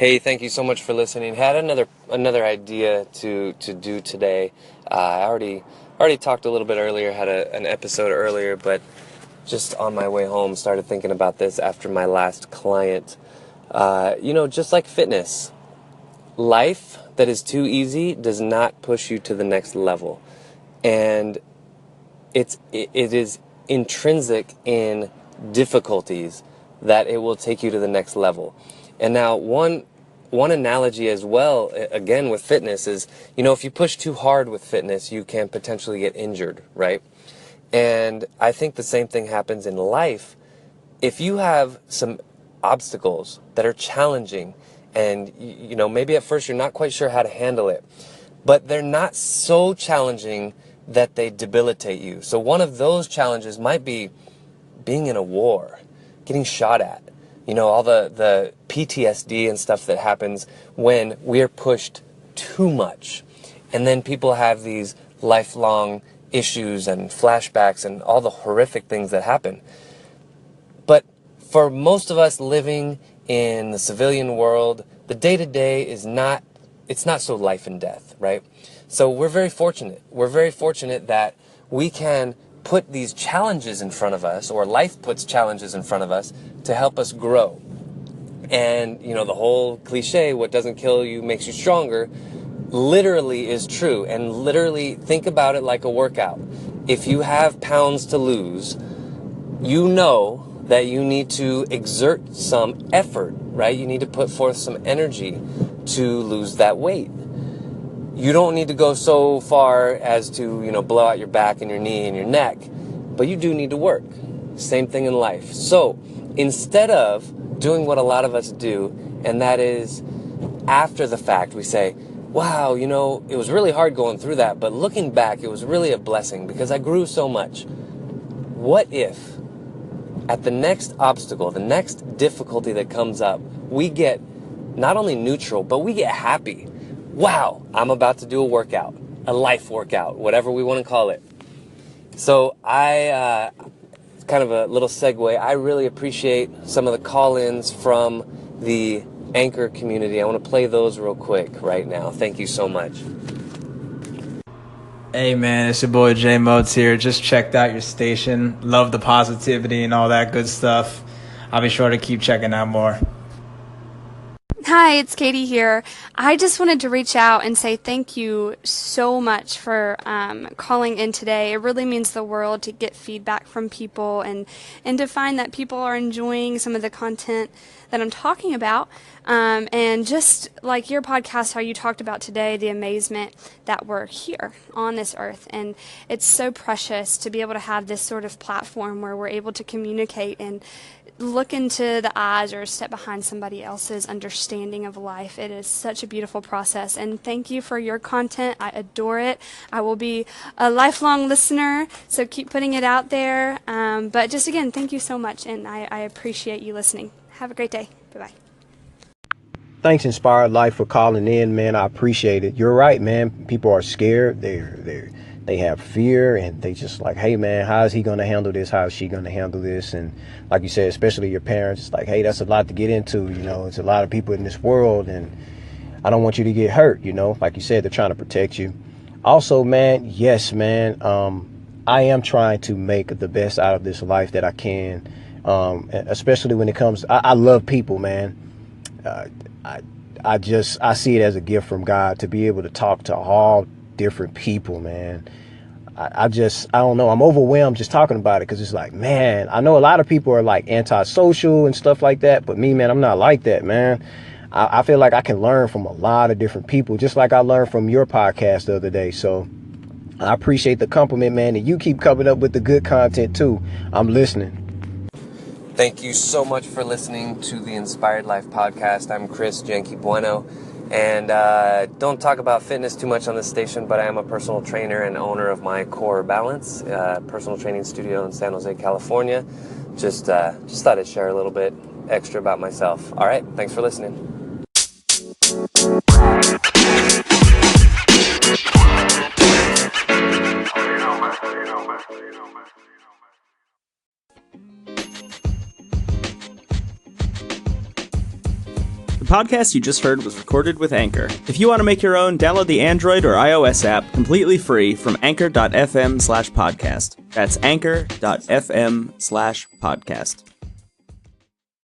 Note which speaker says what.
Speaker 1: Hey, thank you so much for listening. Had another idea to do today. I already talked a little bit earlier, had an episode earlier, but just on my way home started thinking about this after my last client. Just like fitness, life that is too easy does not push you to the next level, and it is intrinsic in difficulties that it will take you to the next level. And now one analogy as well, again with fitness, is, if you push too hard with fitness, you can potentially get injured, right? And I think the same thing happens in life. If you have some obstacles that are challenging, and maybe at first you're not quite sure how to handle it, but they're not so challenging that they debilitate you. So one of those challenges might be being in a war, getting shot at, all the PTSD and stuff that happens when we're pushed too much. And then people have these lifelong issues and flashbacks and all the horrific things that happen. But for most of us living in the civilian world, the day-to-day it's not so life and death, right? So we're very fortunate. We're very fortunate that we can put these challenges in front of us, or life puts challenges in front of us to help us grow. And, the whole cliche, what doesn't kill you makes you stronger, literally is true. And literally think about it like a workout. If you have pounds to lose, you know that you need to exert some effort, right? You need to put forth some energy to lose that weight. You don't need to go so far as to, blow out your back and your knee and your neck, but you do need to work. Same thing in life. So instead of doing what a lot of us do, and that is after the fact, we say, wow, it was really hard going through that, but looking back, it was really a blessing because I grew so much. What if at the next obstacle, the next difficulty that comes up, we get not only neutral, but we get happy? Wow, I'm about to do a workout, a life workout, whatever we want to call it. So kind of a little segue, I really appreciate some of the call-ins from the Anchor community. I want to play those real quick right now. Thank you so much.
Speaker 2: Hey man, it's your boy J Modes here. Just checked out your station. Love the positivity and all that good stuff. I'll be sure to keep checking out more.
Speaker 3: Hi, it's Katie here. I just wanted to reach out and say thank you so much for calling in today. It really means the world to get feedback from people and to find that people are enjoying some of the content that I'm talking about. And just like your podcast, how you talked about today, the amazement that we're here on this earth. And it's so precious to be able to have this sort of platform where we're able to communicate and look into the eyes or step behind somebody else's understanding of life. It is such a beautiful process, and thank you for your content. I adore it. I will be a lifelong listener, so keep putting it out there. But just again, thank you so much, and I appreciate you listening. Have a great day. Bye-bye.
Speaker 4: Thanks, Inspired Life, for calling in, man. I appreciate it. You're right, man. People are scared. They have fear, and they just like, hey, man, how is he going to handle this? How is she going to handle this? And like you said, especially your parents, it's like, hey, that's a lot to get into. It's a lot of people in this world, and I don't want you to get hurt. Like you said, they're trying to protect you. Also, man, yes, man, I am trying to make the best out of this life that I can, especially when it comes. I love people, man. I see it as a gift from God to be able to talk to all different people, man. I don't know. I'm overwhelmed just talking about it, because it's like, man, I know a lot of people are like antisocial and stuff like that, but me, man, I'm not like that, man. I feel like I can learn from a lot of different people, just like I learned from your podcast the other day. So I appreciate the compliment, man, and you keep coming up with the good content too. I'm listening.
Speaker 1: Thank you so much for listening to the Inspired Life podcast. I'm Chris Janke-Bueno, and don't talk about fitness too much on this station, but I am a personal trainer and owner of my Core Balance personal training studio in San Jose, California. Just thought I'd share a little bit extra about myself. All right, thanks for listening.
Speaker 5: podcast you just heard was recorded with Anchor. If you want to make your own, download the Android or iOS app completely free from anchor.fm/podcast. That's anchor.fm/podcast.